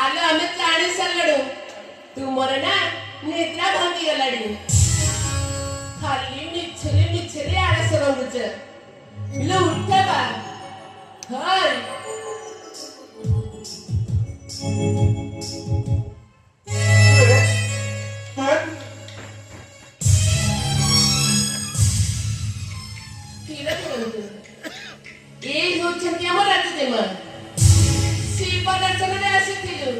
आलो आमे जानी सरलडू तू मोर ना निद्रा भांगी गलाडी खाली मिछरी आळस रंगुच लो उठा बा हर ए हो छतिया मोर आते म सीपा चलने आसीथिलु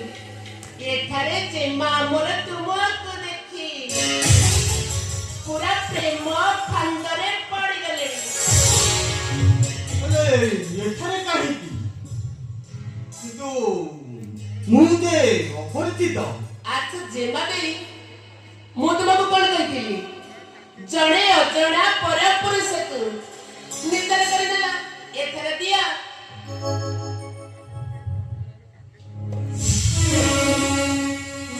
एठारे जेमा मोर तुमको देखी पूरा प्रेम फंदरे पड़ी गले अरे एठारे काहे की किंतु मुते अपरिचित आज जेमा देई मु तुमको कोन कहिथिली जणे अजणा परपुरुषକୁ निंदन କରିଦେଲା ଏଥର ଦିଆ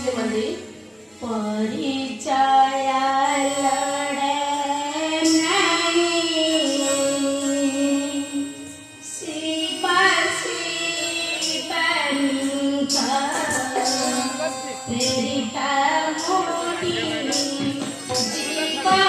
जेमंदी परिचय लड़े नहीं सिपा सिपा तेरी मोटी जीवा